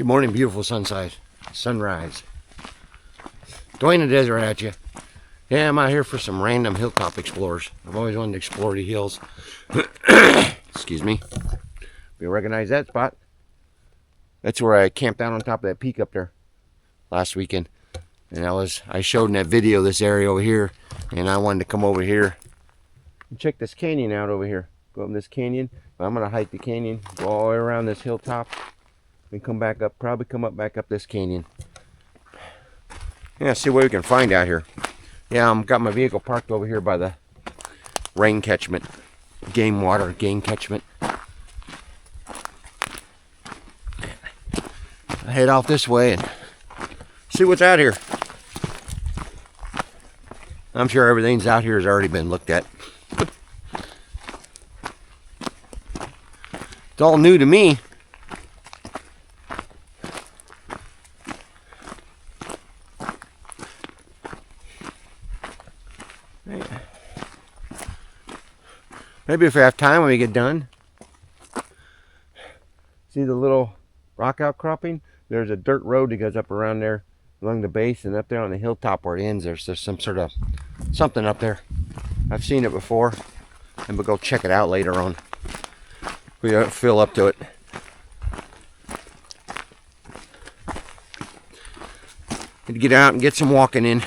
Good morning, beautiful sunrise. Dwayne the Desert at you. Yeah, I'm out here for some random hilltop explorers. I've always wanted to explore the hills. Excuse me. You recognize that spot? That's where I camped out on top of that peak up there last weekend. And I showed in that video this area over here, and I wanted to come over here and check this canyon out over here. Go up this canyon. But I'm gonna hike the canyon, go all the way around this hilltop, and come back up, probably come up back up this canyon. Yeah, see what we can find out here. Yeah, got my vehicle parked over here by the rain catchment, game catchment. I head off this way and see what's out here. I'm sure everything's out here has already been looked at. It's all new to me. Maybe if I have time when we get done. See the little rock outcropping? There's a dirt road that goes up around there along the base, and up there on the hilltop where it ends, there's some sort of something up there. I've seen it before, and we'll go check it out later on. We feel up to it. Need to get out and get some walking in.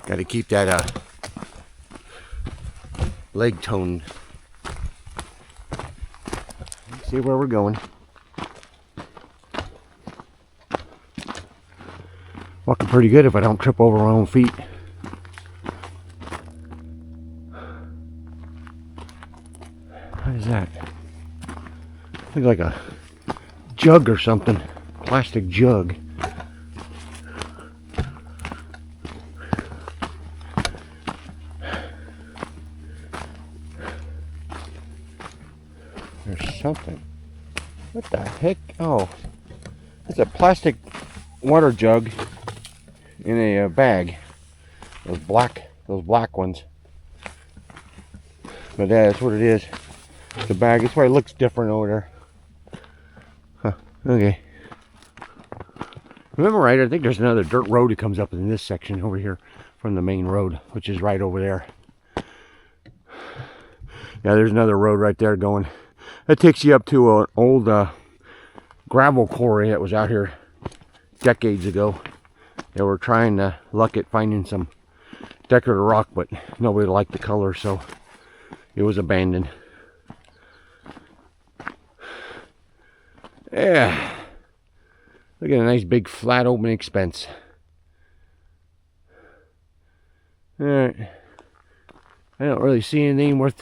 Got to keep that leg toned. Let's see where we're going. Walking pretty good if I don't trip over my own feet. What is that? Looks like a jug or something. Plastic jug. There's something. What the heck? Oh, it's a plastic water jug in a bag. Those black ones. But yeah, that's what it is. The bag. That's why it looks different over there. Huh. Okay. Remember right, I think there's another dirt road that comes up in this section over here from the main road, which is right over there. Yeah, there's another road right there going. That takes you up to an old gravel quarry that was out here decades ago. They were trying to luck at finding some decorative rock, but nobody liked the color, so it was abandoned. Yeah. Look at a nice big flat open expense. Alright. I don't really see anything worth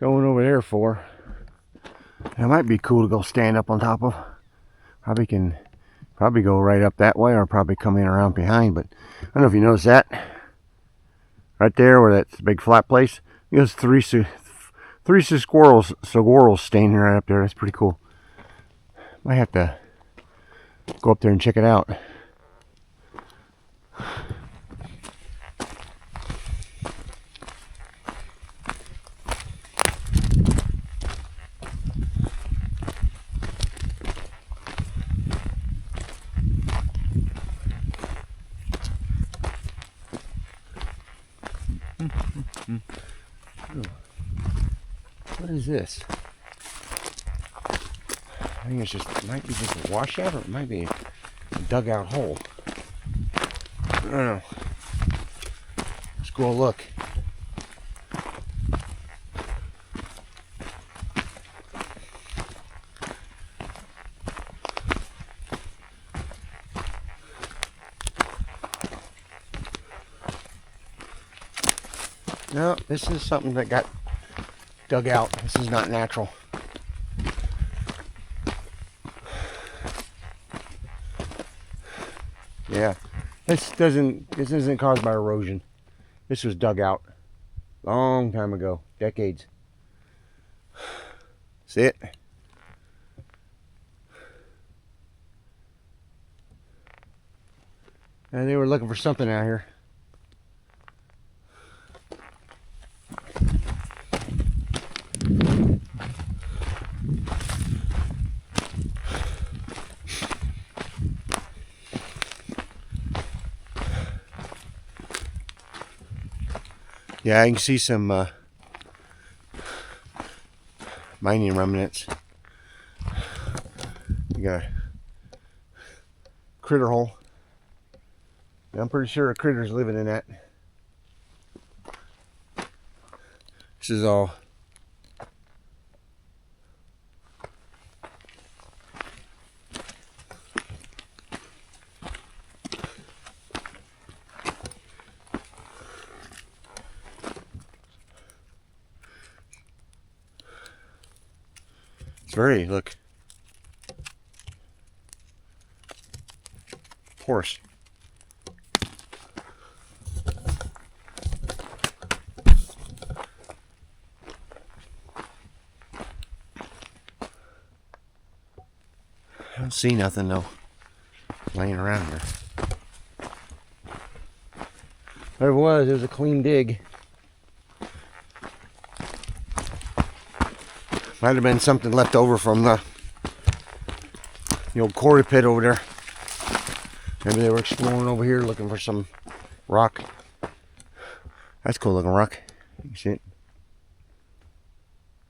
going over there for. It might be cool to go stand up on top of. Probably go right up that way, or probably come in around behind, but I don't know if you noticed that. Right there where that's a big flat place. There's three squirrels standing right up there. That's pretty cool. Might have to go up there and check it out. What is this? I think it might be just a washout, or it might be a dugout hole. I don't know. Let's go look. No, this is something that got dug out. This is not natural. Yeah, this isn't caused by erosion. This was dug out long time ago, decades. See it? And they were looking for something out here. Yeah, you can see some mining remnants. You got a critter hole. I'm pretty sure a critter's living in that. This is all it's very, look, porous. I don't see nothing though laying around here. Whatever it was a clean dig. Might have been something left over from the old quarry pit over there. Maybe they were exploring over here looking for some rock. That's a cool looking rock. You see it?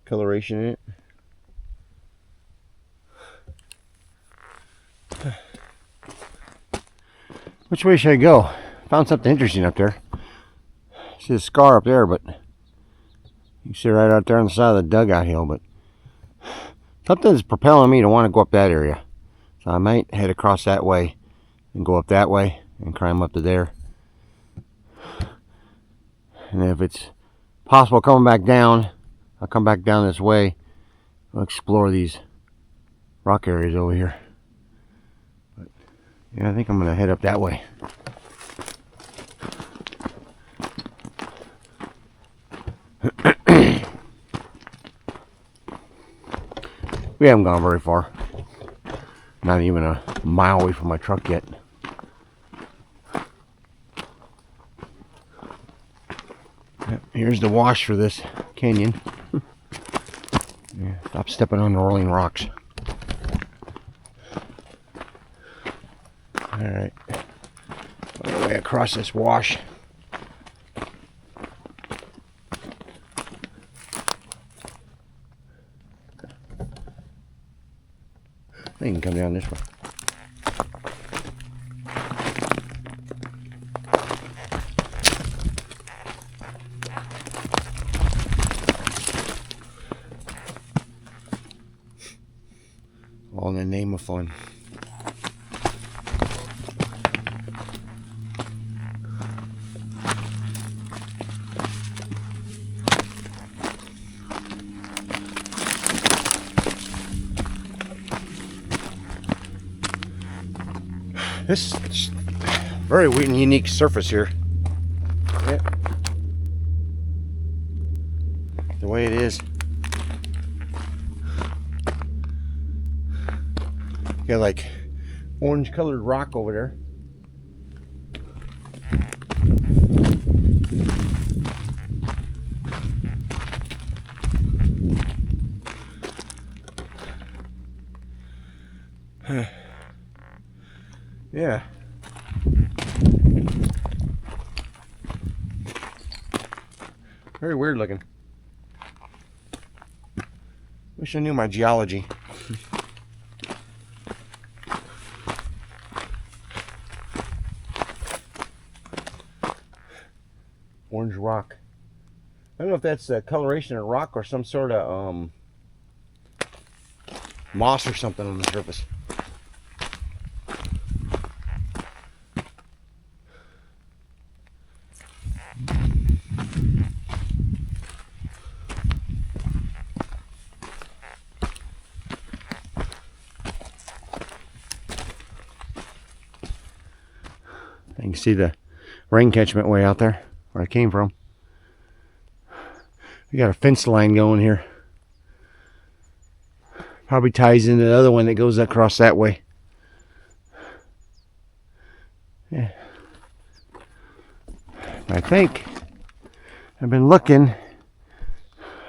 Coloration in it. Which way should I go? Found something interesting up there. See a scar up there, but you see right out there on the side of the dugout hill, but something's propelling me to want to go up that area. So I might head across that way and go up that way and climb up to there. And if it's possible coming back down, I'll come back down this way. I'll explore these rock areas over here. But yeah, I think I'm gonna head up that way. We haven't gone very far. Not even a mile away from my truck yet. Here's the wash for this canyon. Yeah, stop stepping on the rolling rocks. Alright. All the way across this wash. I can come down this way. All in the name of fun. This is very weird and unique surface here. Yeah. The way it is. You got like orange colored rock over there. Yeah. Very weird looking. Wish I knew my geology. Orange rock. I don't know if that's a coloration of rock or some sort of moss or something on the surface. You can see the rain catchment way out there where I came from. We got a fence line going here. Probably ties into the other one that goes across that way. Yeah. I think I've been looking.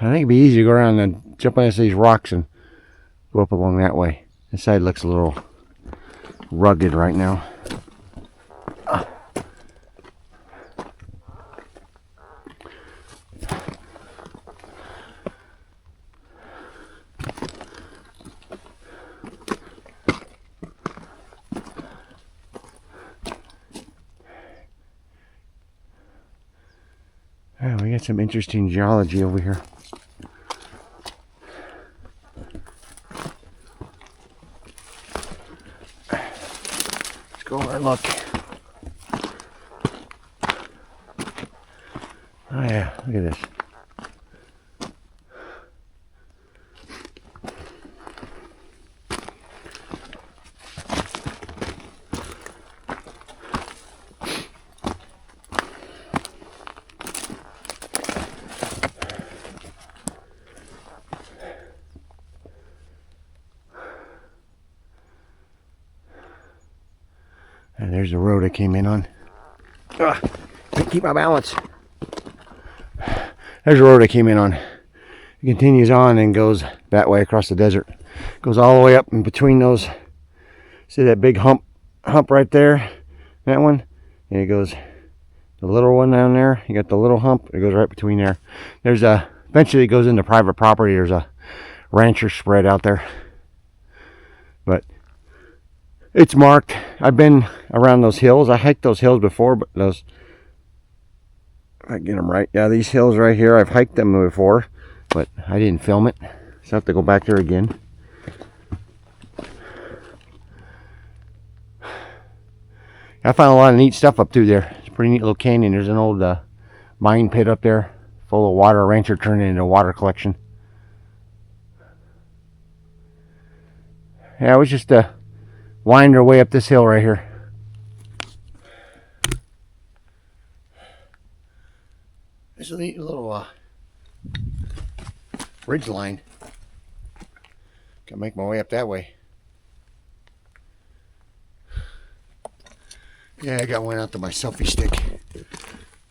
I think it'd be easy to go around and jump on these rocks and go up along that way. This side looks a little rugged right now. Oh, we got some interesting geology over here. Let's go over and look. Oh yeah, look at this. And there's the road I came in on. Ugh, can't keep my balance. There's the road I came in on. It continues on and goes that way across the desert. Goes all the way up in between those. See that big hump right there? That one? And it goes, the little one down there. You got the little hump. It goes right between there. There's a, eventually it goes into private property. There's a rancher spread out there. But it's marked. I've been around those hills. I hiked those hills before, but those, if I get them right. Yeah, these hills right here, I've hiked them before, but I didn't film it. So I have to go back there again. I found a lot of neat stuff up through there. It's a pretty neat little canyon. There's an old mine pit up there full of water. A rancher turned it into a water collection. Yeah, it was just winding our way up this hill right here. There's a neat little ridge line. Gotta make my way up that way. Yeah, I got one out to my selfie stick.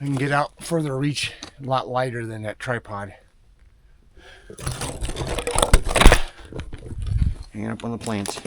I can get out further reach, a lot lighter than that tripod. Hanging up on the plants.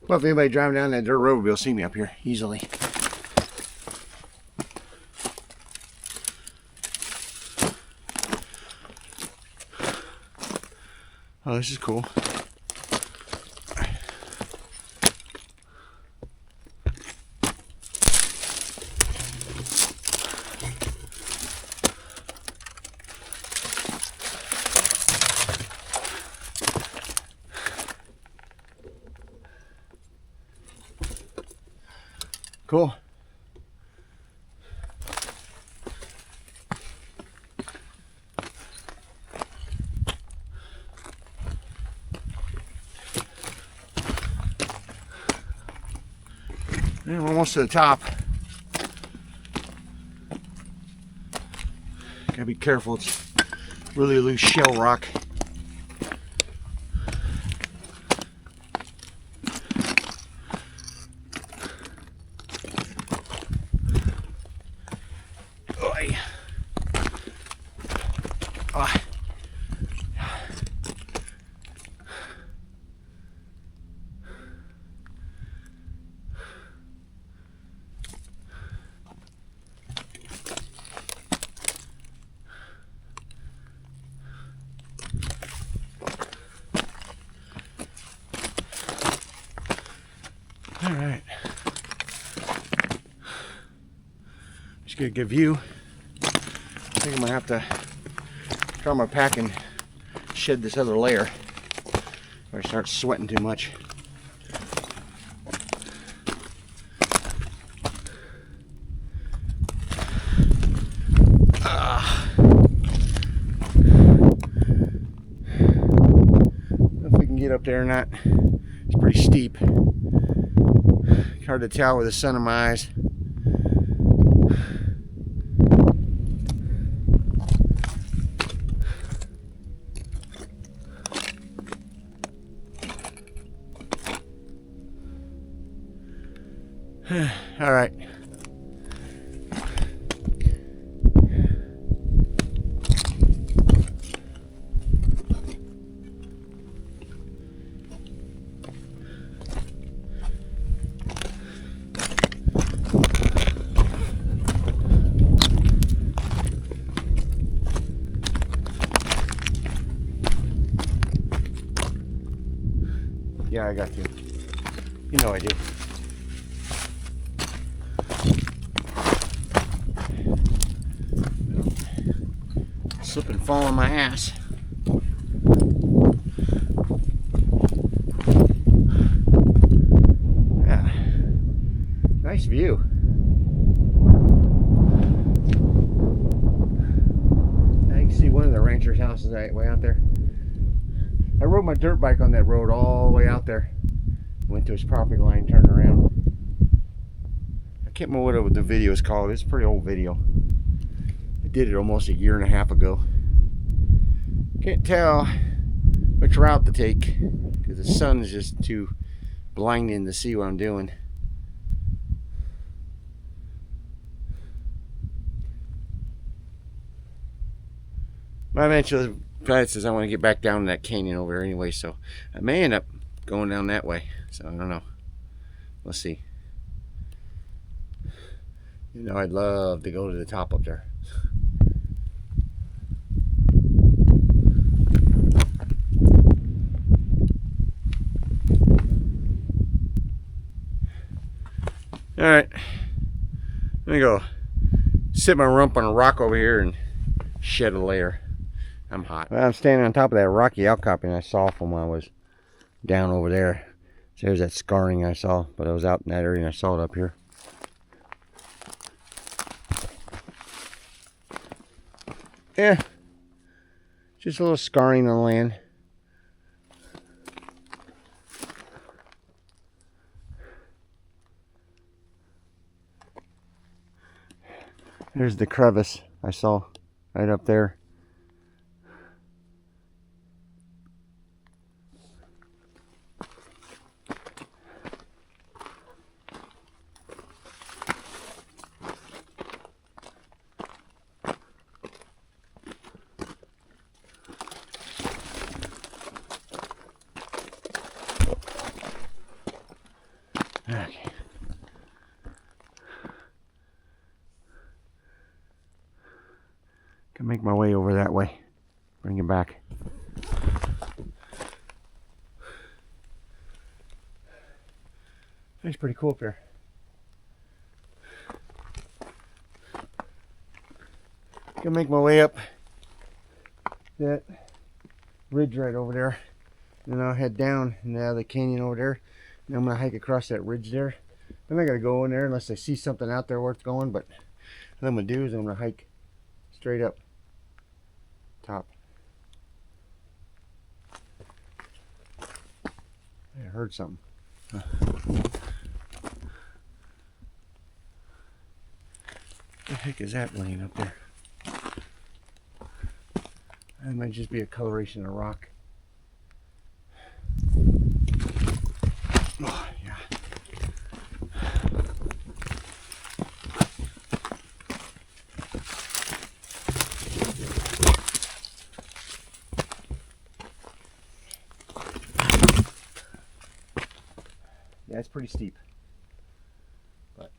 Well, if anybody driving down that dirt road will be able to see me up here easily. Oh, this is cool. Cool. Yeah, we're almost to the top. Gotta be careful, it's really loose shell rock. Oy. Ah. All right. Just get a good view. I think I'm gonna have to try my pack and shed this other layer if I start sweating too much. If we can get up there or not. It's pretty steep. Hard to tell with the sun in my eyes. All right. Yeah, I got you. You know I do. Slip and fall on my ass. Yeah. Nice view. I can see one of the ranchers' houses way out there. I rode my dirt bike on that road all the way out there. Went to his property line, turned around. I can't remember what the video is called. It's a pretty old video. I did it almost a year and a half ago. Can't tell which route to take because the sun is just too blinding to see what I'm doing. My eventual plan says I want to get back down that canyon over there anyway, so I may end up going down that way. So I don't know. We'll see. You know, I'd love to go to the top up there. All right, let me go sit my rump on a rock over here and shed a layer. I'm hot. Well, I'm standing on top of that rocky outcropping I saw from when I was down over there. So there's that scarring I saw, but I was out in that area and I saw it up here. Yeah, just a little scarring on the land. There's the crevice I saw right up there. Okay. Can make my way over that way. Bring it back. It's pretty cool up there. Gonna make my way up that ridge right over there. Then I'll head down into the canyon over there. And I'm gonna hike across that ridge there. I'm not gonna go in there unless I see something out there worth going, but what I'm gonna do is I'm gonna hike straight up top. I heard something. Huh. What the heck is that laying up there? That might just be a coloration of rock. Oh, yeah. Yeah, it's pretty steep, but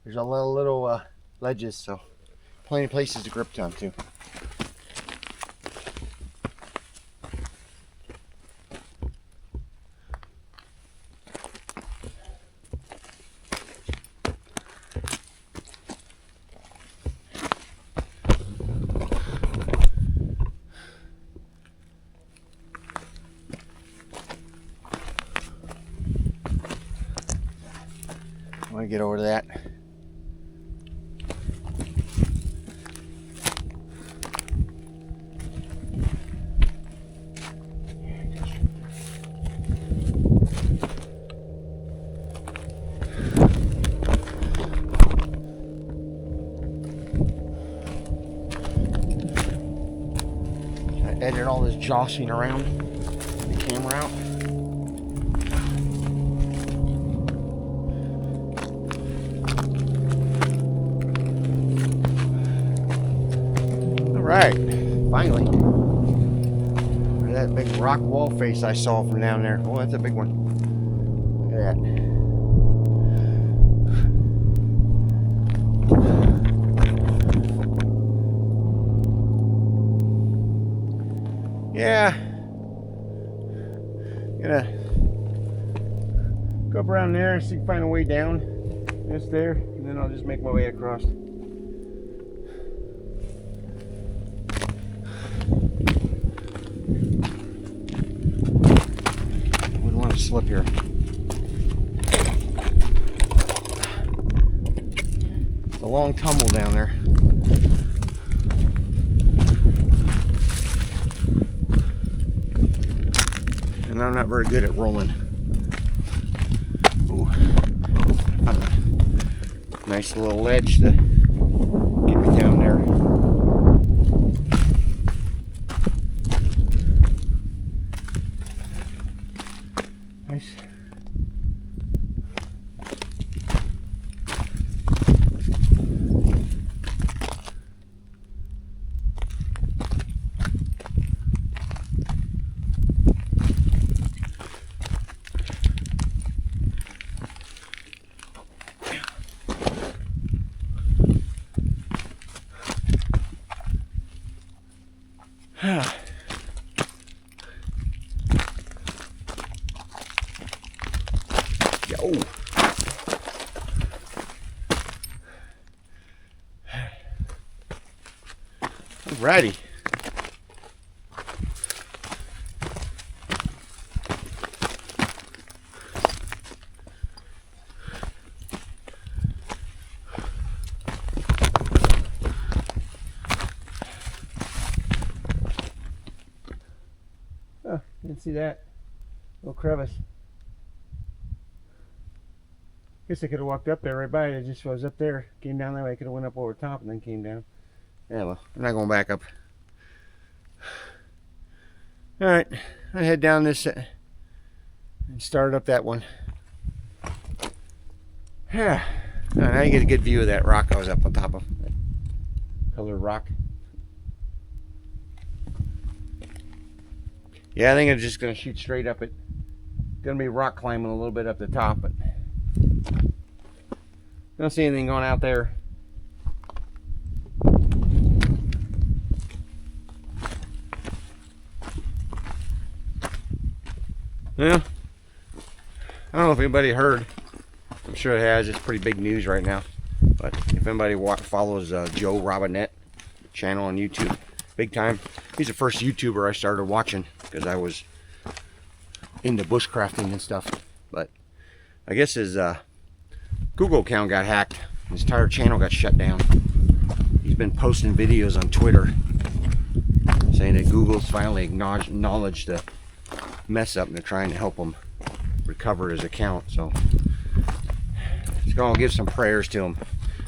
there's a little ledges, so plenty of places to grip on too. I want to get over to that. I edited all this jostling around the camera out. rock wall face I saw from down there. Oh, that's a big one. Look at that. Yeah. Gonna go up around there and see if I can find a way down. That's there, and then I'll just make my way across. Wouldn't want to slip here. It's a long tumble down there. And I'm not very good at rolling. Ooh. Nice little ledge to get me down there. Nice. Yo. Alrighty. Oh, didn't see that little crevice. Guess I could have walked up there right by it. I just was up there, came down that way. I could have went up over top and then came down. Yeah, well, I'm not going back up. All right, I head down this and start up that one. Yeah, now you get a good view of that rock I was up on top of. That colored rock. Yeah, I think I'm just gonna shoot straight up it. Gonna be rock climbing a little bit up the top, but don't see anything going out there. Yeah, I don't know if anybody heard. I'm sure it has. It's pretty big news right now. But if anybody follows Joe Robinette channel on YouTube, big time. He's the first YouTuber I started watching because I was into bushcrafting and stuff. But I guess his Google account got hacked. His entire channel got shut down. He's been posting videos on Twitter saying that Google's finally acknowledged the mess up and they're trying to help him recover his account. So it's gonna give some prayers to him,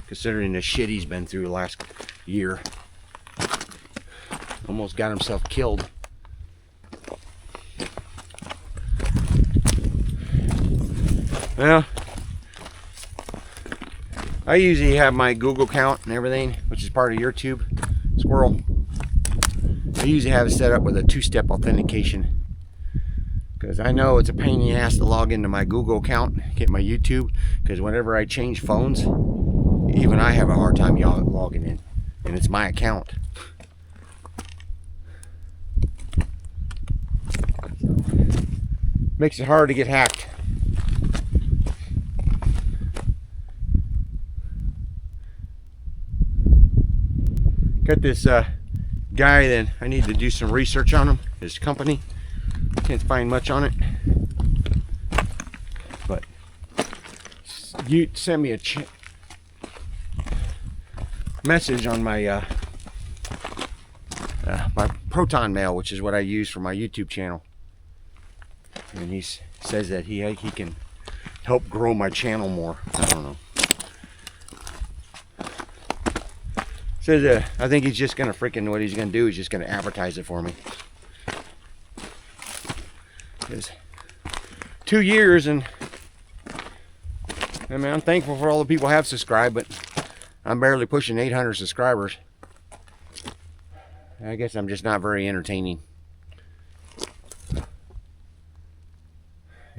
considering the shit he's been through the last year. Almost got himself killed. Well, I usually have my Google account and everything, which is part of YouTube. Squirrel. I usually have it set up with a two-step authentication, because I know it's a pain in the ass to log into my Google account, get my YouTube, because whenever I change phones, even I have a hard time logging in, and it's my account. Makes it hard to get hacked. Got this guy that I need to do some research on him, his company. Can't find much on it, but you sent me a message on my my Proton Mail, which is what I use for my YouTube channel, and he says that he can help grow my channel more. I don't know. Says I think he's just gonna what he's gonna do is just gonna advertise it for me. Because 2 years, and I mean, I'm thankful for all the people who have subscribed, but I'm barely pushing 800 subscribers. I guess I'm just not very entertaining.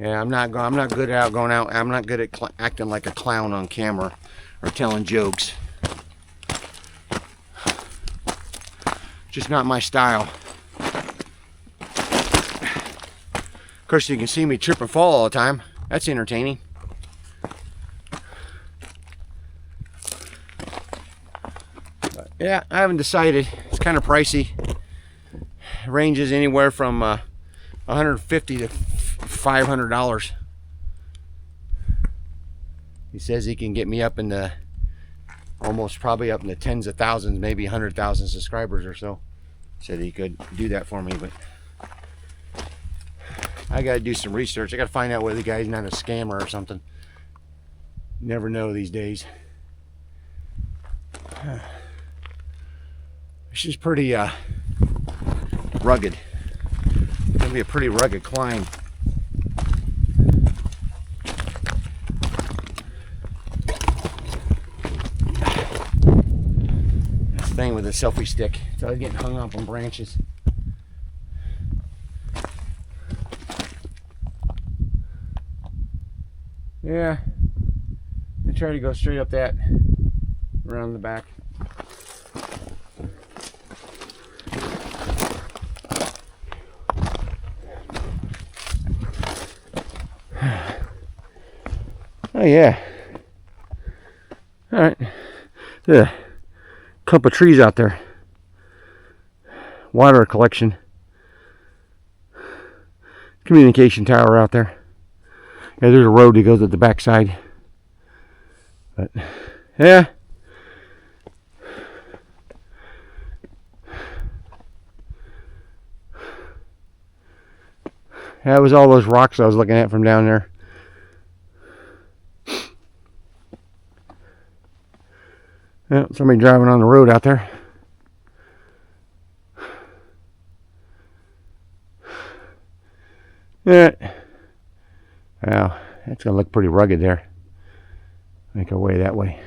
Yeah, I'm not good at going out. I'm not good at acting like a clown on camera or telling jokes. Just not my style. Of course, you can see me trip and fall all the time. That's entertaining. But yeah, I haven't decided. It's kind of pricey. It ranges anywhere from $150 to $500. He says he can get me up in the almost probably up in the tens of thousands, maybe 100,000 subscribers or so. Said he could do that for me, but I gotta do some research. I gotta find out whether the guy's not a scammer or something. Never know these days. This is pretty rugged. It's gonna be a pretty rugged climb. This thing with a selfie stick. It's always getting hung up on branches. Yeah, I try to go straight up that around the back. Oh yeah. All right. Yeah. Clump of trees out there. Water collection. Communication tower out there. Yeah, there's a road that goes at the backside. But yeah. That was all those rocks I was looking at from down there. Yeah, somebody driving on the road out there. Yeah. Wow, that's gonna look pretty rugged there. Make our way that way.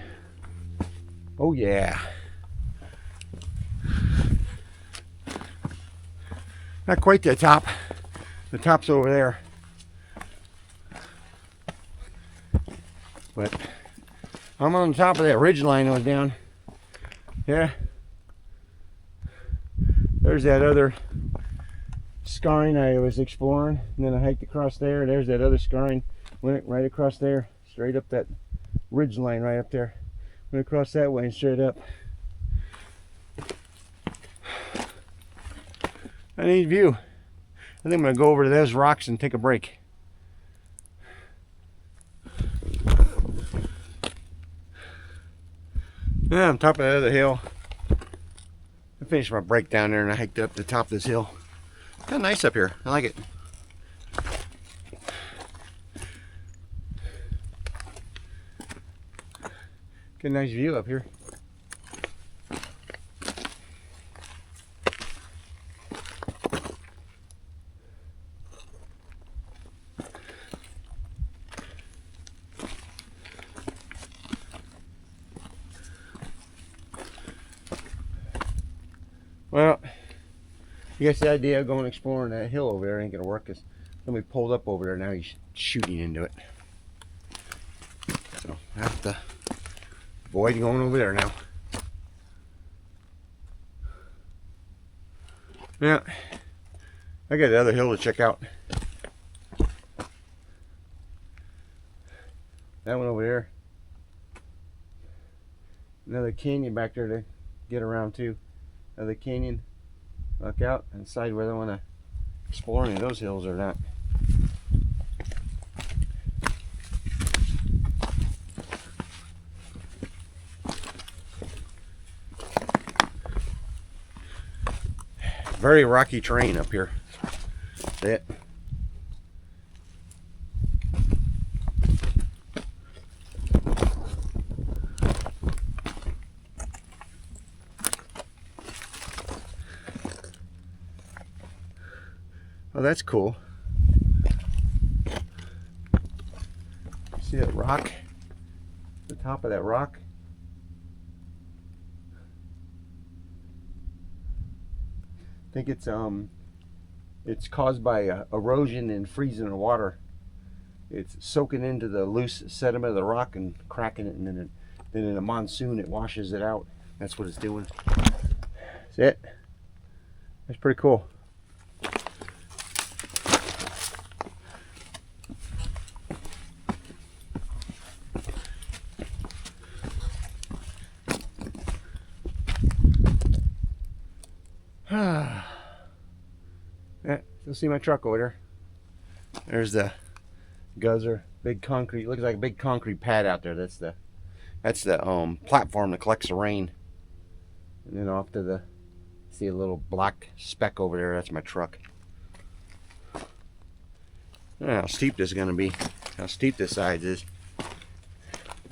Oh yeah. Not quite the top. The top's over there. But I'm on top of that ridge line I was down. Yeah. There's that other scarring I was exploring, and then I hiked across there. There's that other scarring, went right across there, straight up that ridge line right up there. Went across that way and straight up. A neat view. I think I'm gonna go over to those rocks and take a break. Yeah, I'm top of that other hill. I finished my break down there and I hiked up the top of this hill. Kind of nice up here. I like it. Get a nice view up here. Well, I guess the idea of going exploring that hill over there ain't gonna work because somebody pulled up over there. Now he's shooting into it. So I have to avoid going over there now. Yeah, I got the other hill to check out. That one over there. Another canyon back there to get around to. Another canyon. Look out and decide whether I want to explore any of those hills or not. Very rocky terrain up here. See it? Oh, that's cool. See that rock? The top of that rock? I think it's caused by erosion and freezing of water. it's soaking into the loose sediment of the rock and cracking it, and then in a monsoon it washes it out. That's what it's doing. That's it. That's pretty cool. Yeah, you'll see my truck over there. There's the guzzer, big concrete. Looks like a big concrete pad out there. That's the platform that collects the rain. And then off to the, see a little black speck over there. That's my truck. I don't know how steep this is gonna be. How steep this side is.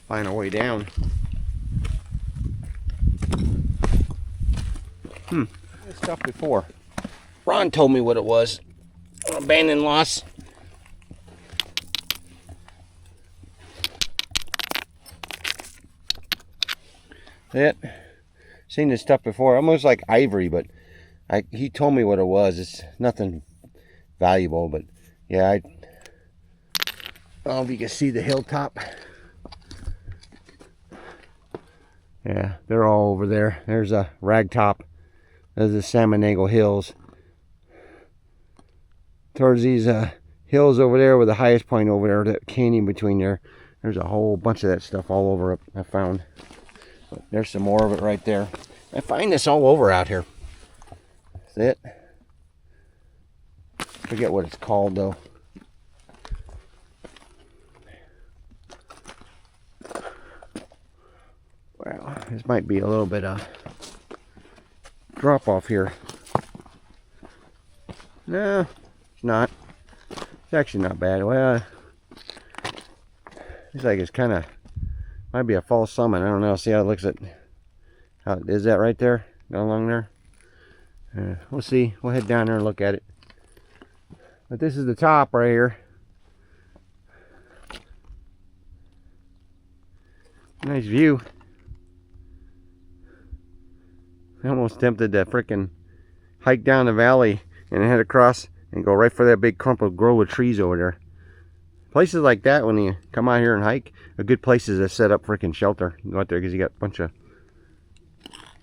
Find our way down. This stuff before. Ron told me what it was. Abandoned loss. It. Seen this stuff before. Almost like ivory, but he told me what it was. It's nothing valuable, but yeah, I don't know if you can see the hilltop. Yeah, they're all over there. There's a ragtop. There's the Salmonagle Hills. Towards these hills over there, with the highest point over there, that canyon between there, there's a whole bunch of that stuff all over it I found. But there's some more of it right there. I find this all over out here. That's it. Forget what it's called though. Wow, this might be a little bit of drop off here. No, it's not. It's actually not bad. Well, it's like it's kind of, might be a false summit. I don't know. See how it looks at, how is that right there? Go along there. We'll see. We'll head down there and look at it. But this is the top right here. Nice view. I'm almost tempted to frickin' hike down the valley and head across and go right for that big crumpled grove of trees over there. Places like that, when you come out here and hike, are good places to set up frickin' shelter. You go out there because you got a bunch of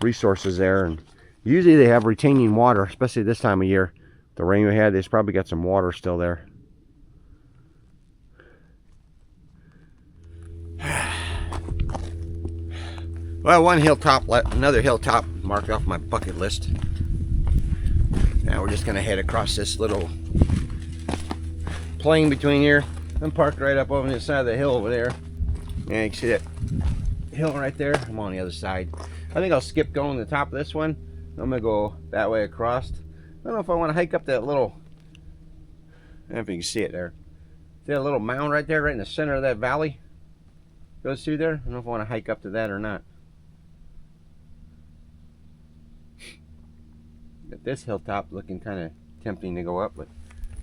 resources there, and usually they have retaining water, especially this time of year. The rain we had, there's probably got some water still there. Well, one hilltop, another hilltop marked off my bucket list. Now we're just gonna head across this little plain between here. I'm parked right up over the side of the hill over there. And you can see that hill right there. I'm on the other side. I think I'll skip going to the top of this one. I'm gonna go that way across. I don't know if I want to hike up that little, I don't know if you can see it there. See that little mound right there, right in the center of that valley? Goes through there. I don't know if I want to hike up to that or not. Got this hilltop looking kind of tempting to go up, but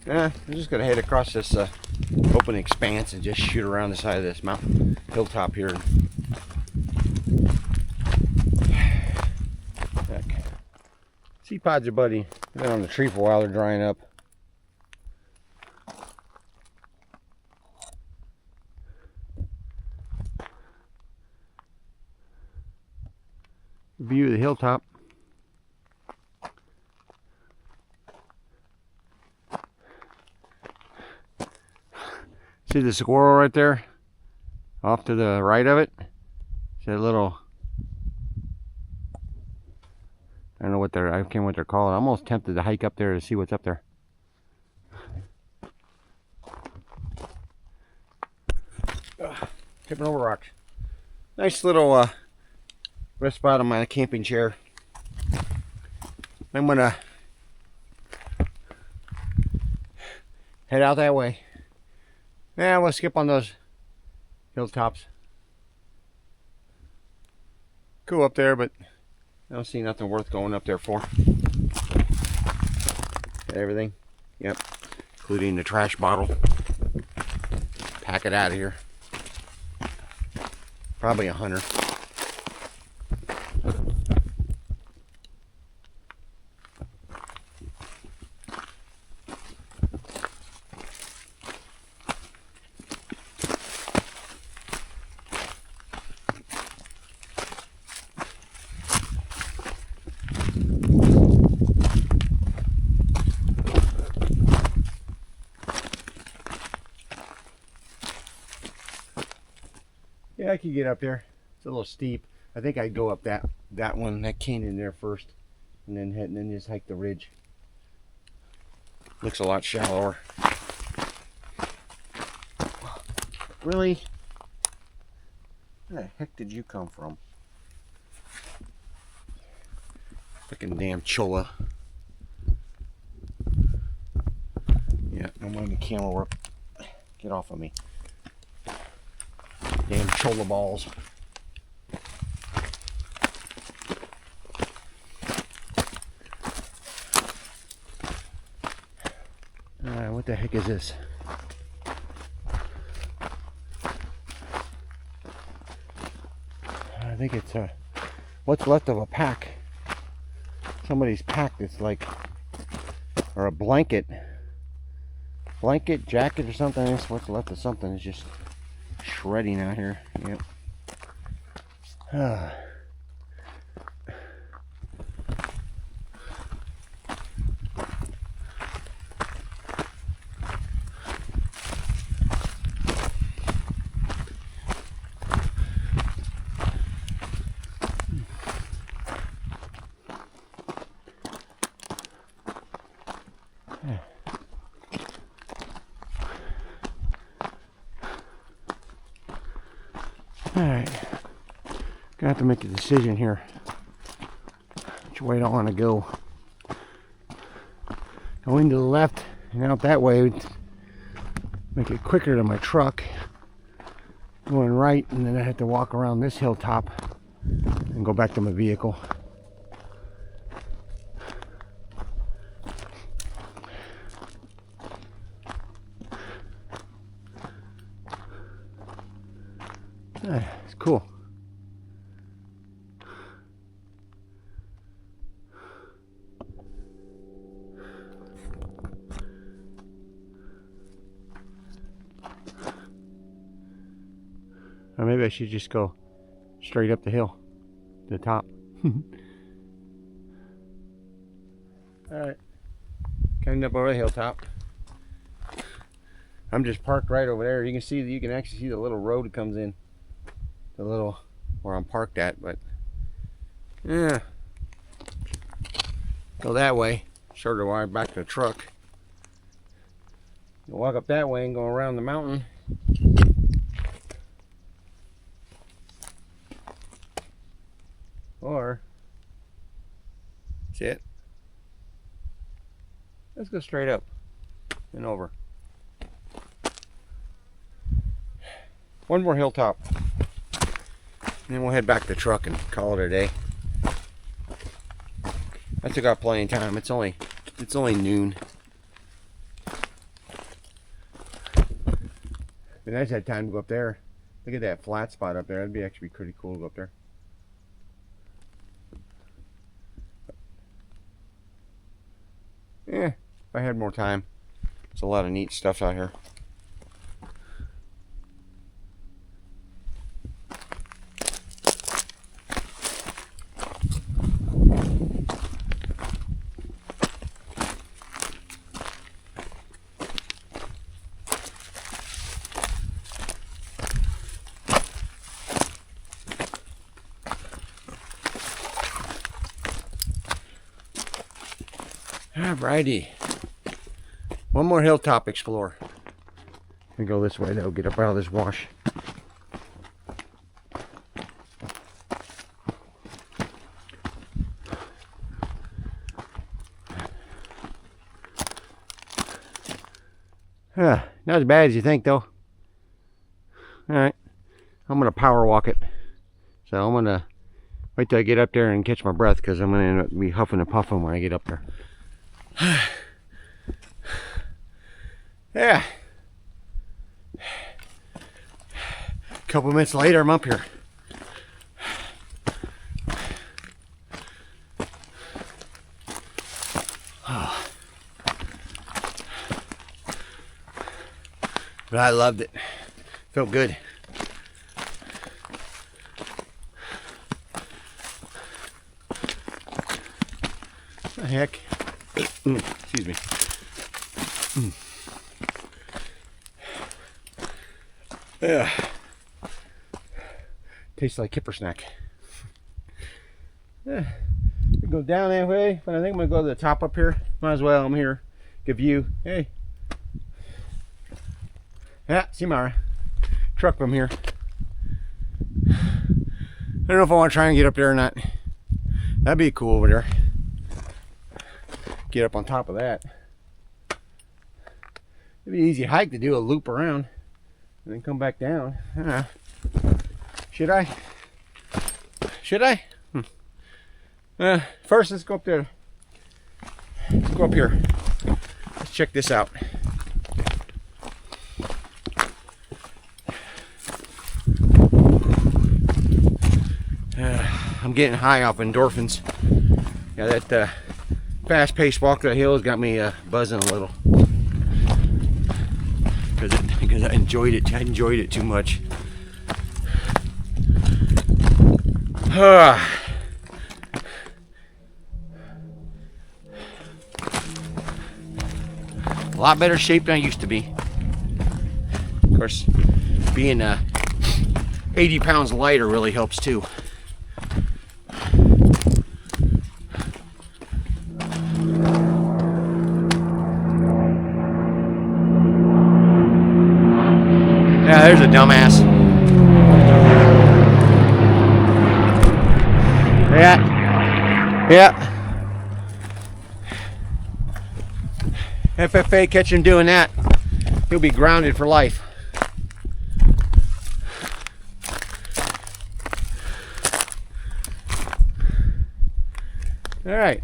I'm just gonna head across this open expanse and just shoot around the side of this mountain hilltop here. Seed pods are buddy. They've been on the tree for a while. They're drying up. View of the hilltop. See the squirrel right there? Off to the right of it? See that little, I don't know what they're, I can't remember what they're called. I'm almost tempted to hike up there to see what's up there. Tipping over rocks. Nice little rest spot on my camping chair. I'm gonna head out that way. Yeah, we'll skip on those hilltops. Cool up there, but I don't see nothing worth going up there for. Everything, yep, including the trash bottle. Pack it out of here. Probably a hunter. Yeah, I could get up there. It's a little steep. I think I'd go up that one, that canyon there first, and then just hike the ridge. Looks a lot shallower. Really? Where the heck did you come from? Freaking damn cholla. Yeah, don't mind the camera work. Get off of me. Damn cholla balls. What the heck is this? I think it's what's left of a pack. Somebody's pack that's like, or a blanket, jacket or something. That's what's left of something. It's just shredding out here. Yep. Alright, gonna have to make a decision here. Which way do I want to go? Going to the left and out that way would make it quicker to my truck. Going right, and then I have to walk around this hilltop and go back to my vehicle. It's cool. Or maybe I should just go straight up the hill to the top. Alright, coming up over the hilltop. I'm just parked right over there. You can actually see the little road that comes in. The little where I'm parked at, but yeah. Go that way, shorter wire back to the truck. You walk up that way and go around the mountain. Or that's it. Let's go straight up and over. One more hilltop. And then we'll head back to the truck and call it a day. I still got plenty of time. It's only noon. But I just had time to go up there. Look at that flat spot up there. That'd be actually pretty cool to go up there. Yeah, if I had more time. There's a lot of neat stuff out here. Alrighty. One more hilltop explore. We go this way though, get up out of this wash. Not as bad as you think though. Alright. I'm gonna power walk it. So I'm gonna wait till I get up there and catch my breath, because I'm gonna end up be huffing and puffing when I get up there. Yeah. A couple minutes later, I'm up here. But I loved it. Felt good. What the heck? Excuse me. Yeah. Tastes like kipper snack. Yeah. Go down that way, but I think I'm gonna go to the top up here. Might as well. I'm here. Good view. Hey. Yeah, see Mara. Truck from here. I don't know if I want to try and get up there or not. That'd be cool over there. Get up on top of that. It'd be an easy hike to do a loop around and then come back down. Should I? Should I? First, let's go up there. Let's go up here. Let's check this out. I'm getting high off endorphins. Yeah, that fast-paced walk to the hills got me buzzing a little. Because I enjoyed it. I enjoyed it too much. A lot better shape than I used to be. Of course, being 80 pounds lighter really helps too. Yeah, there's a dumbass. Yeah. FFA, catch him doing that. He'll be grounded for life. All right.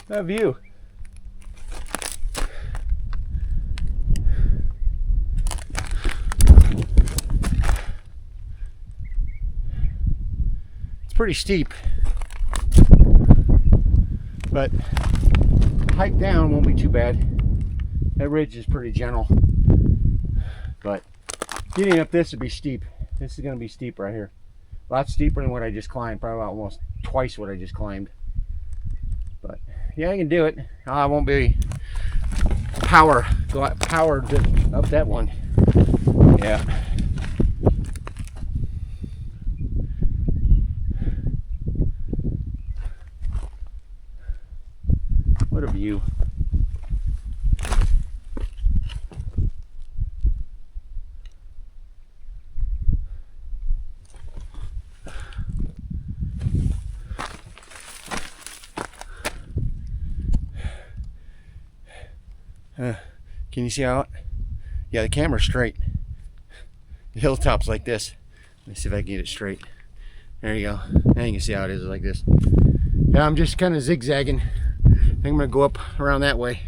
That view. It's pretty steep, but hike down won't be too bad. That ridge is pretty gentle, but getting up this would be steep. This is going to be steep right here. A lot steeper than what I just climbed, probably almost twice what I just climbed. But yeah, I can do it. I won't be powered up that one. Yeah. What a view. Can you see how? Yeah, the camera's straight. The hilltop's like this. Let me see if I can get it straight. There you go. Now you can see how it is like this. Yeah, I'm just kind of zigzagging. I think I'm gonna go up around that way.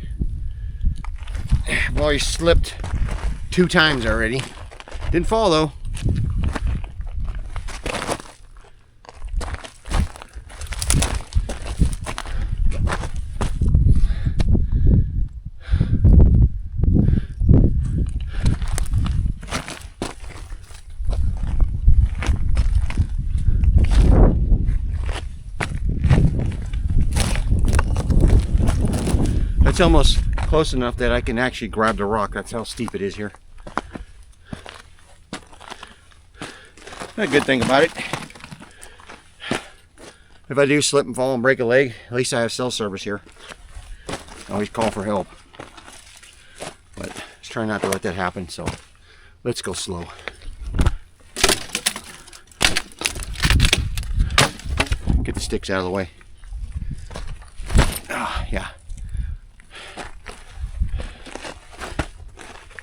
I've already slipped 2 times already. Didn't fall though. It's almost close enough that I can actually grab the rock. That's how steep it is here. A good thing about it, if I do slip and fall and break a leg, at least I have cell service here. I always call for help. But let's try not to let that happen, so let's go slow. Get the sticks out of the way. Yeah.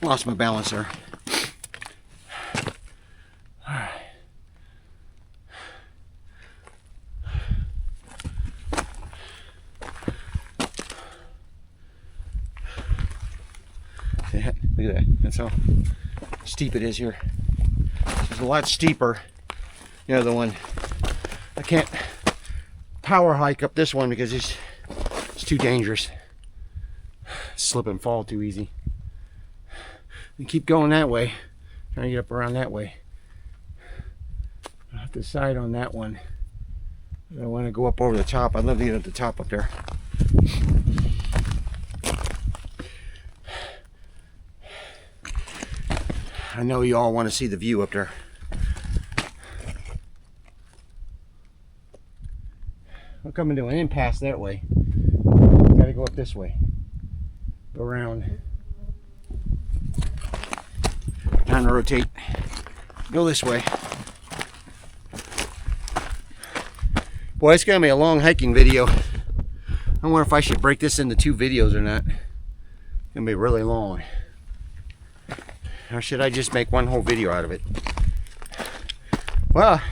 Lost my balance there. All right. Yeah, look at that. That's how steep it is here. It's a lot steeper. The other one, I can't power hike up this one because it's too dangerous. Slip and fall too easy. And keep going that way, trying to get up around that way. I'll have to decide on that one. I want to go up over the top. I'd love to get at the top up there. I know you all want to see the view up there. We're coming to an impasse that way. Gotta go up this way. Go around. Time to rotate. Go this way. Boy, it's gonna be a long hiking video. I wonder if I should break this into 2 videos or not. It's gonna be really long. Or should I just make one whole video out of it? Well,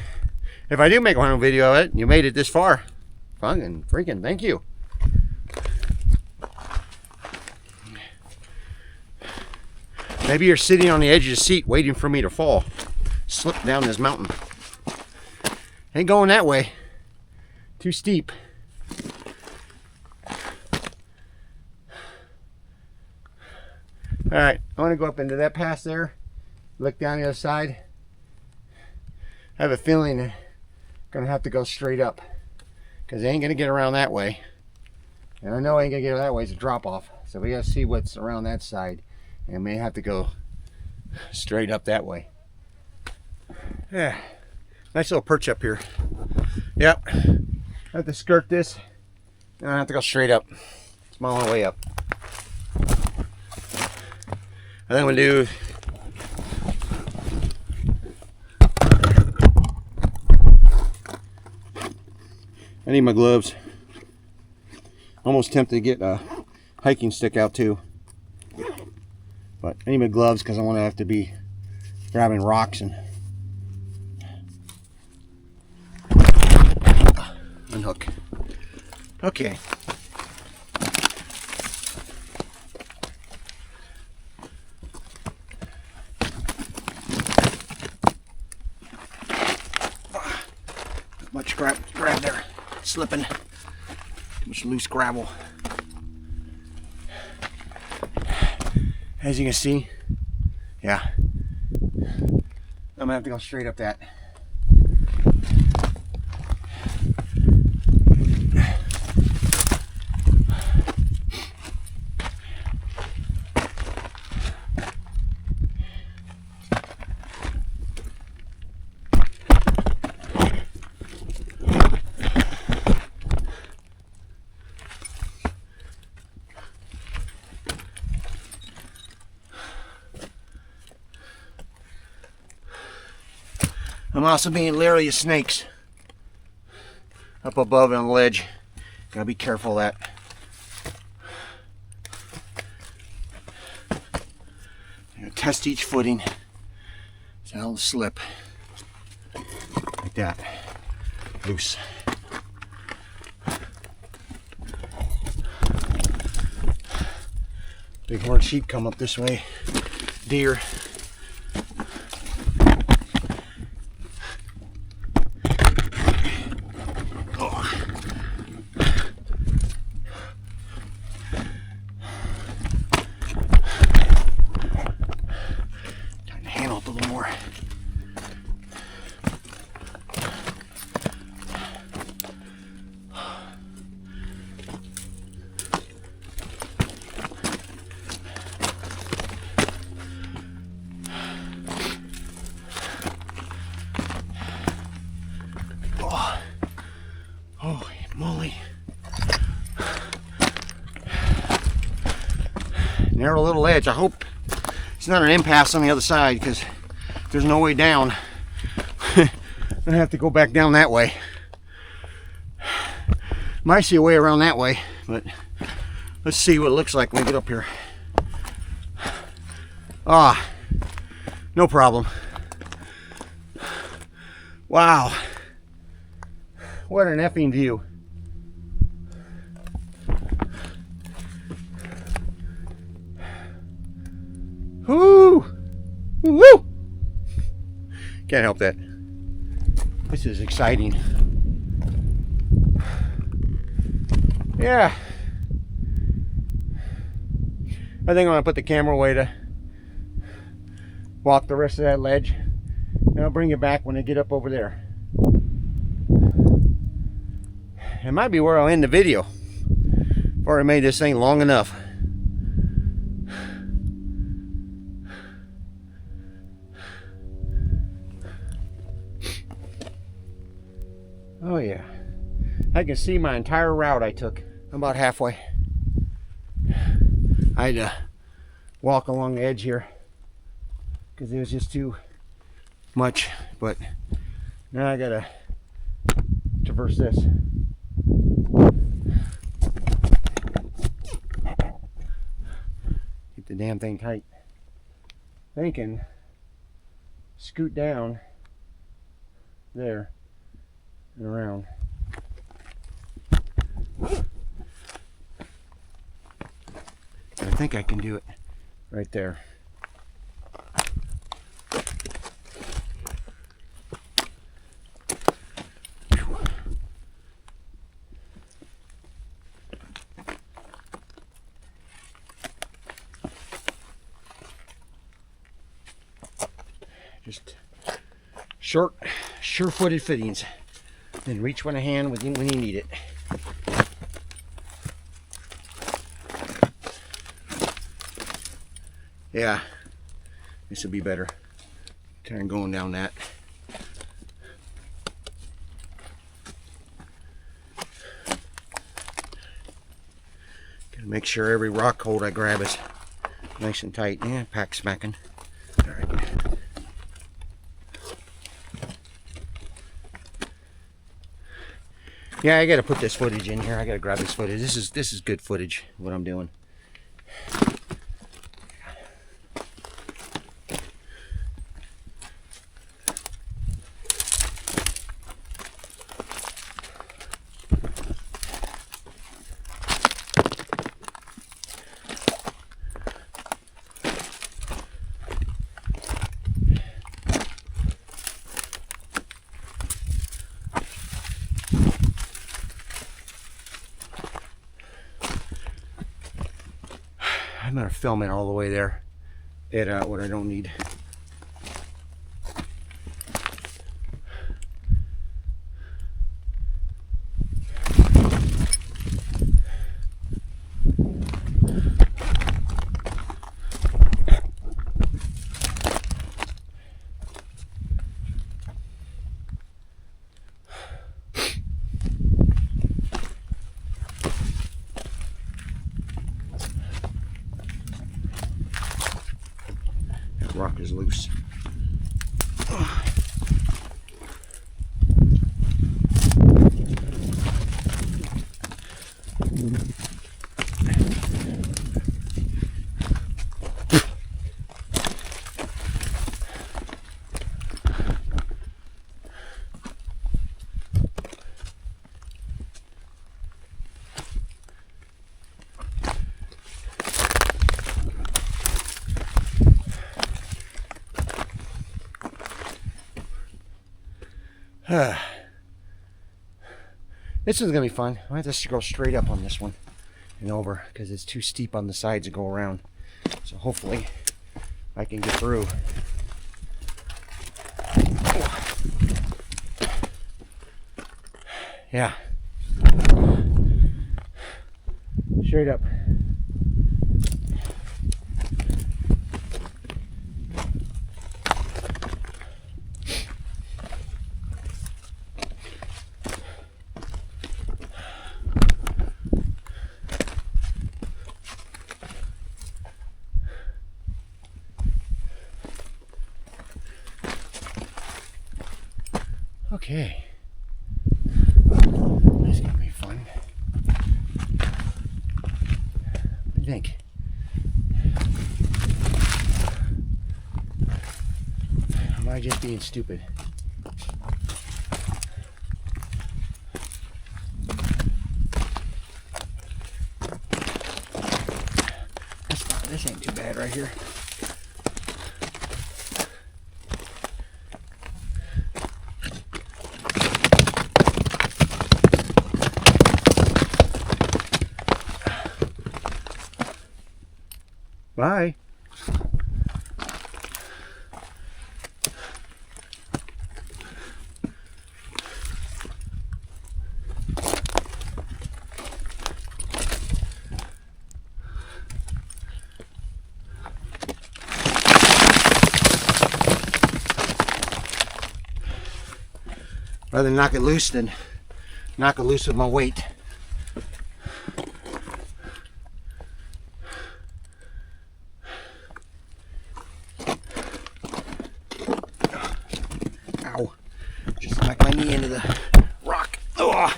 if I do make one whole video of it, you made it this far. Fucking freaking thank you. Maybe you're sitting on the edge of the seat waiting for me to fall. Slip down this mountain. Ain't going that way. Too steep. Alright, I want to go up into that pass there. Look down the other side. I have a feeling I'm going to have to go straight up. Because I ain't going to get around that way. And I know I ain't going to get that way. It's a drop off. So we got to see what's around that side. And I may have to go straight up that way. Yeah. Nice little perch up here. Yep. I have to skirt this. And I have to go straight up. It's my only way up. I think I'm going to do I need my gloves. Almost tempted to get a hiking stick out too. But I need my gloves because I want to have to be grabbing rocks and unhook. Okay. Much grab there. Slipping. Much loose gravel. As you can see, yeah, I'm gonna have to go straight up that. I'm also being leery of snakes up above on the ledge. Gotta be careful of that. I'm gonna test each footing so I don't slip. Like that. Loose. Bighorn sheep come up this way. Deer. Narrow little edge. I hope it's not an impasse on the other side because there's no way down. I'm gonna have to go back down that way. Might see a way around that way, but let's see what it looks like when we get up here. Ah, no problem. Wow, what an effing view. Woo! Woo! Can't help that. This is exciting. Yeah. I think I'm gonna put the camera away to walk the rest of that ledge, and I'll bring it back when I get up over there. it might be where I'll end the video. I've already made this thing long enough. Oh yeah, I can see my entire route I took. I'm about halfway. I had to walk along the edge here because it was just too much, but now I gotta traverse this. Keep the damn thing tight. Thinking scoot down there and around. I think I can do it right there. Just short, sure-footed fittings. Then reach one hand when you need it. Yeah, this will be better. Kind of going down that. Gotta make sure every rock hold I grab is nice and tight. Yeah, pack smacking. All right. Yeah, I gotta put this footage in here. I gotta grab this footage. This is good footage. What I'm doing. I'm gonna film it all the way there. Edit out what I don't need. Rock is loose. This one's gonna be fun. I have to go straight up on this one and over because it's too steep on the sides to go around. So hopefully I can get through. Yeah. Straight up. Okay, that's gonna be fun. I think. Am I just being stupid? This ain't too bad right here. Bye. Rather than knock it loose than knock it loose with my weight. Ow. Just smacked my knee into the rock. Oh.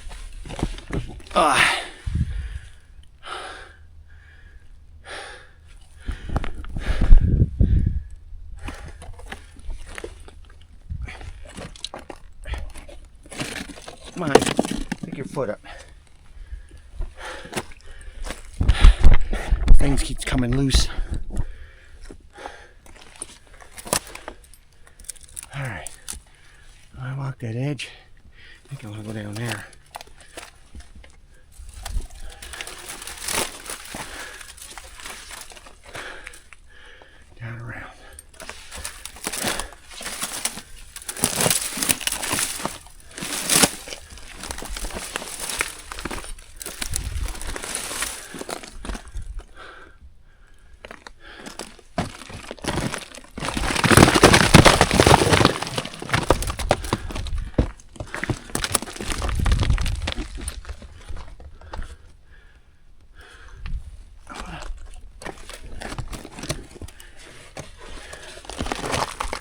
Come on, pick your foot up. Things keep coming loose. Alright, I walk that edge. I think I want to go down there. Down around.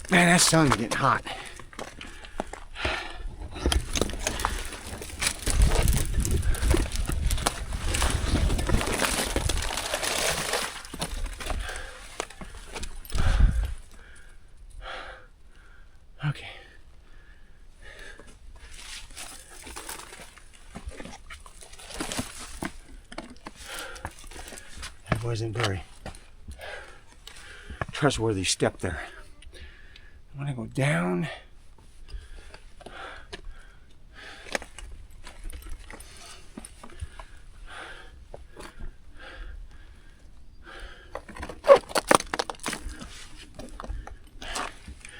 Man, that sun's getting hot. Okay. That wasn't very trustworthy step there. I want to go down.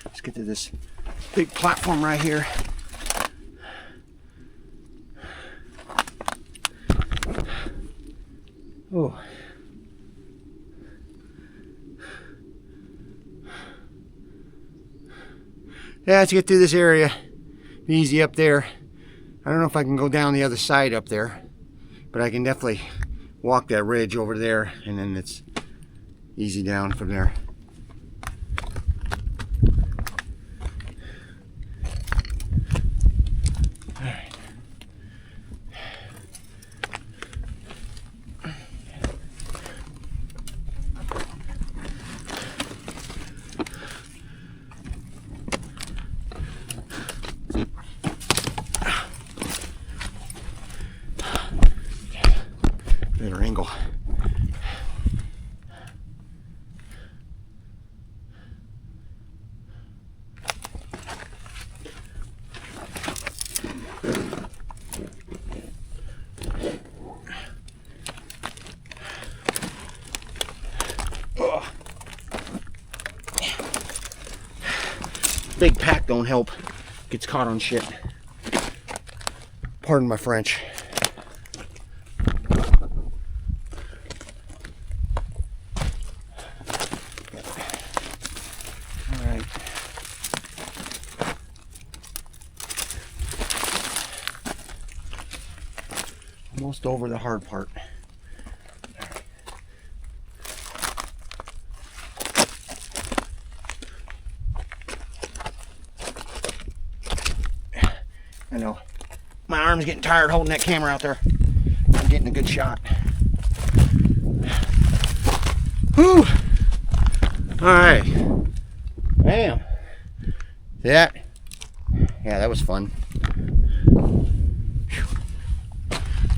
Let's get to this big platform right here. Oh. Yeah, let's get through this area. Easy up there. I don't know if I can go down the other side up there, but I can definitely walk that ridge over there, and then it's easy down from there. All right. Better angle. Big pack don't help. Gets caught on shit. Pardon my French. Alright. Almost over the hard part. I know. My arm's getting tired holding that camera out there. I'm getting a good shot. Whew. Alright. Bam. That. Yeah, that was fun. Whew.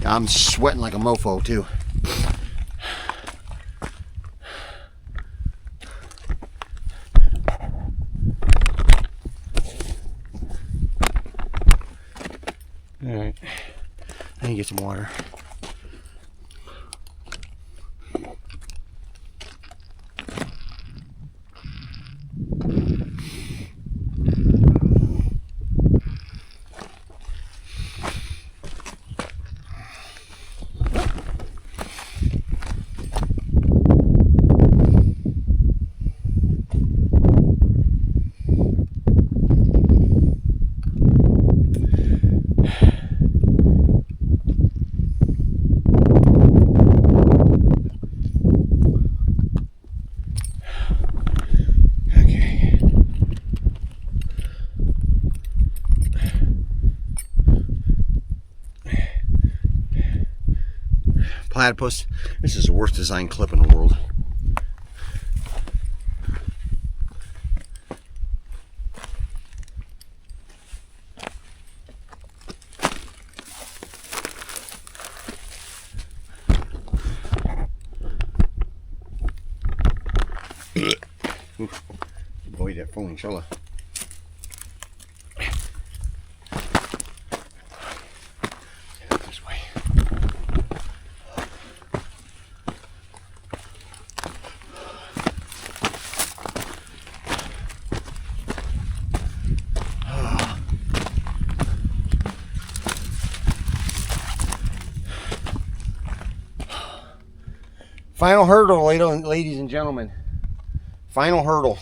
I'm sweating like a mofo too. Alright, I need to get some water. platypus. This is the worst designed clip in the world. Boy, that phone, inshallah. This way. Final hurdle, ladies and gentlemen. Final hurdle.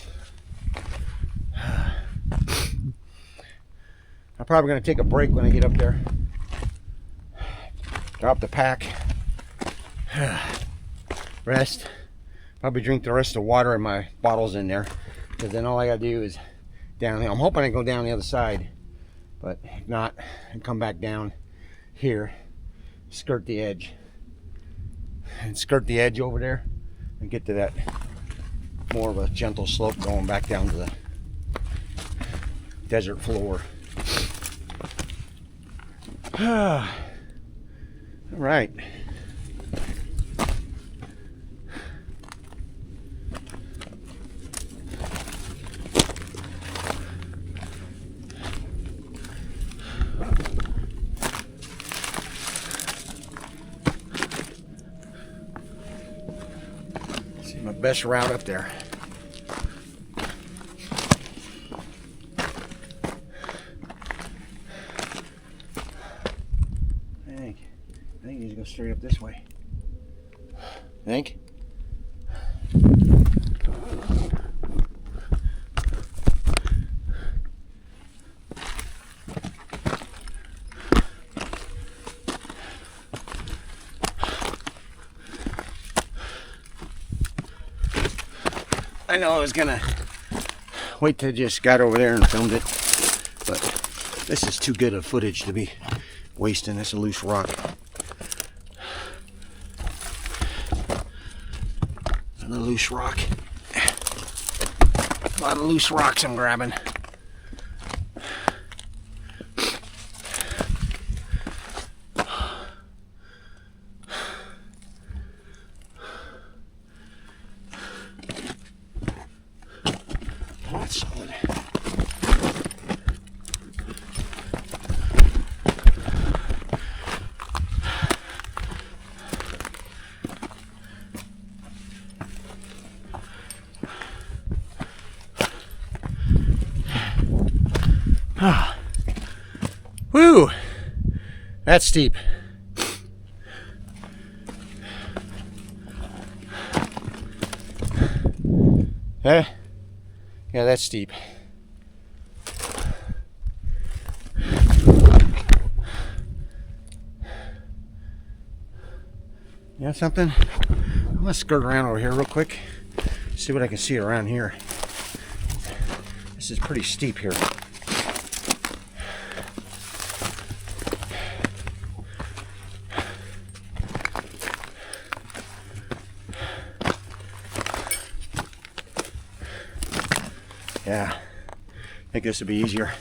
I'm probably going to take a break when I get up there. Drop the pack. Rest. Probably drink the rest of the water in my bottles in there. Because then all I got to do is down here. I'm hoping I go down the other side. But if not, I come back down here. Skirt the edge. And skirt the edge over there. And get to that more of a gentle slope going back down to the desert floor. All right. See my best route up there. I think you need to go straight up this way. Think? I know I was gonna wait till I just got over there and filmed it, but this is too good of footage to be wasting. This a loose rock. Another loose rock. A lot of loose rocks I'm grabbing. That's solid. Ah. Woo! That's steep. Eh? Yeah, that's steep. You know something? I'm gonna skirt around over here real quick. See what I can see around here. This is pretty steep here. Yeah, I think this would be easier.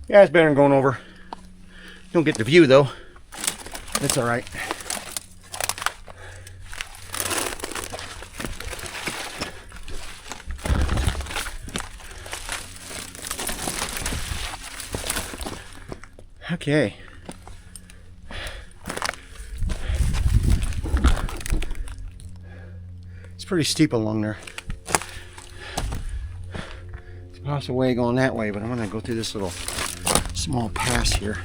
Yeah, it's better than going over. Don't get the view though. It's all right. Okay. It's pretty steep along there. It's a possible way going that way, but I'm gonna go through this little small pass here.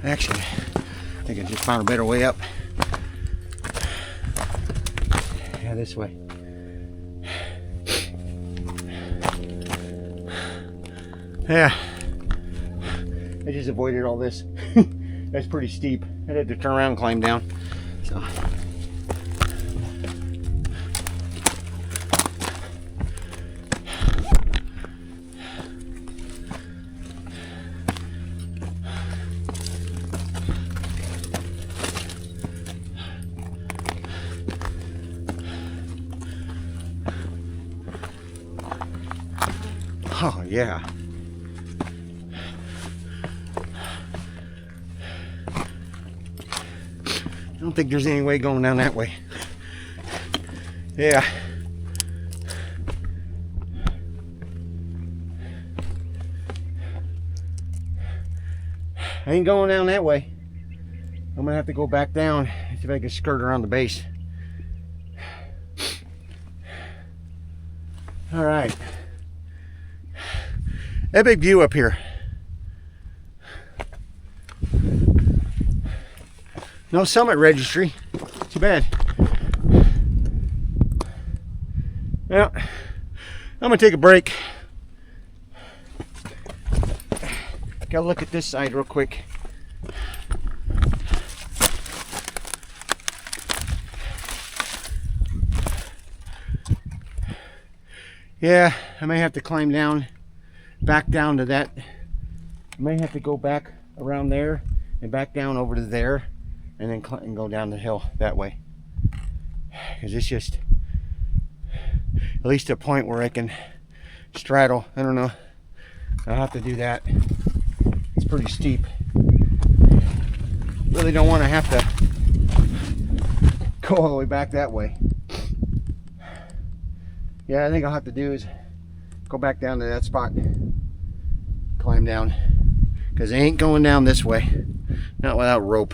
Actually, I think I just found a better way up. Yeah, this way. Yeah. I just avoided all this. That's pretty steep. I had to turn around and climb down. So. Oh, yeah. I don't think there's any way going down that way. Yeah. I ain't going down that way. I'm gonna have to go back down, see if I can skirt around the base. All right. That big view up here. No summit registry. Too bad. Well, I'm gonna take a break. Gotta look at this side real quick. Yeah, I may have to climb down, back down to that. I may have to go back around there and back down over to there, and then go down the hill that way. Because it's just at least a point where I can straddle. I don't know. I'll have to do that. It's pretty steep. Really don't want to have to go all the way back that way. Yeah, I think I'll have to do is go back down to that spot, climb down, because I ain't going down this way, not without rope.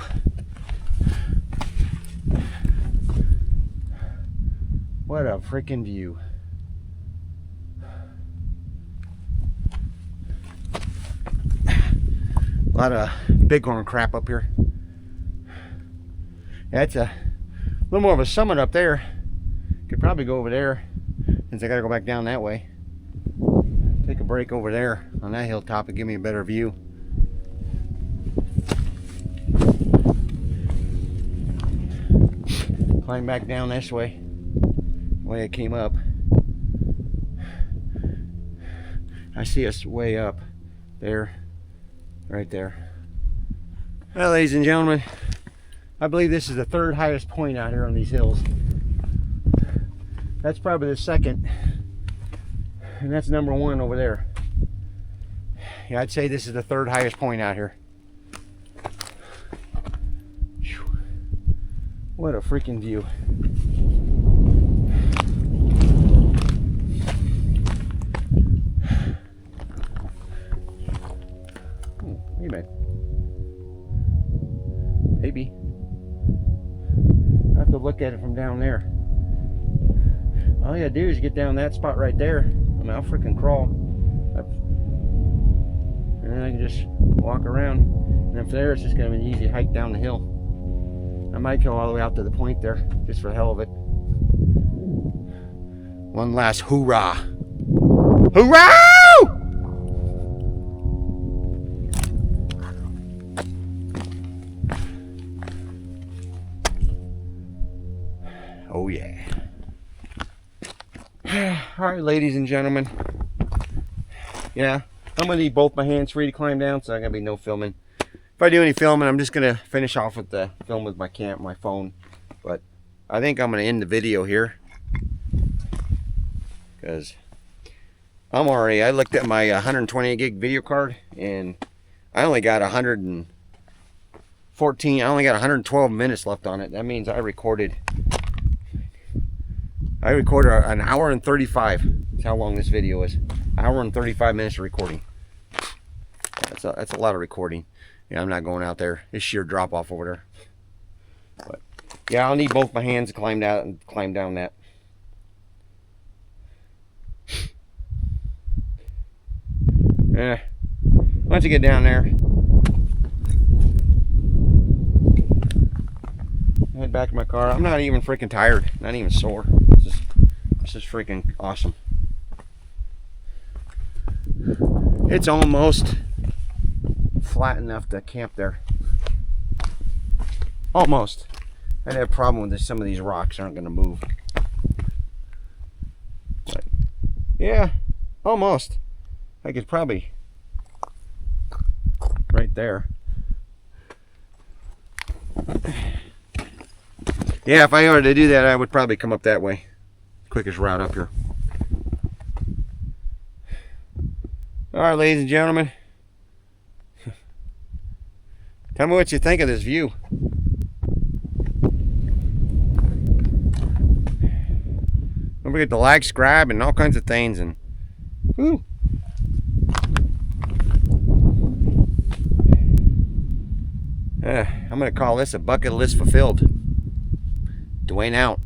What a freaking view. A lot of bighorn crap up here. Yeah, it's a little more of a summit up there. Could probably go over there, since I gotta go back down that way. Take a break over there on that hilltop and give me a better view. Climb back down this way, the way I came up. I see us way up there, right there. Well, ladies and gentlemen, I believe this is the third highest point out here on these hills. That's probably the second, and that's number one over there. Yeah, I'd say this is the third highest point out here. Whew. What a freaking view. Oh, wait a minute. Maybe. I have to look at it from down there. All you gotta do is get down that spot right there. I mean, I'll freaking crawl. And then I can just walk around. And then from there, it's just gonna be an easy hike down the hill. I might go all the way out to the point there, just for the hell of it. One last hoorah. Hoorah! Oh yeah. All right, ladies and gentlemen. Yeah, I'm gonna need both my hands free to climb down, so I'm gonna be no filming. If I do any filming, I'm just gonna finish off with the film with my phone. But I think I'm gonna end the video here, because I looked at my 128 gig video card, and I only got 114. I only got 112 minutes left on it. That means I recorded an hour and 35. That's how long this video is. Hour and 35 minutes of recording. That's a lot of recording. Yeah, I'm not going out there. It's sheer drop off over there. But yeah, I'll need both my hands to climb down that. Once you get down there, head back to my car. I'm not even freaking tired. Not even sore. This is freaking awesome. It's almost flat enough to camp there. Almost. I'd have a problem with this. Some of these rocks aren't going to move. But yeah, almost. I could probably right there. Yeah, if I were to do that, I would probably come up that way. Quickest route up here. All right, ladies and gentlemen. Tell me what you think of this view. Don't forget to like, subscribe, and all kinds of things. And woo. I'm going to call this a bucket list fulfilled. Dwayne out.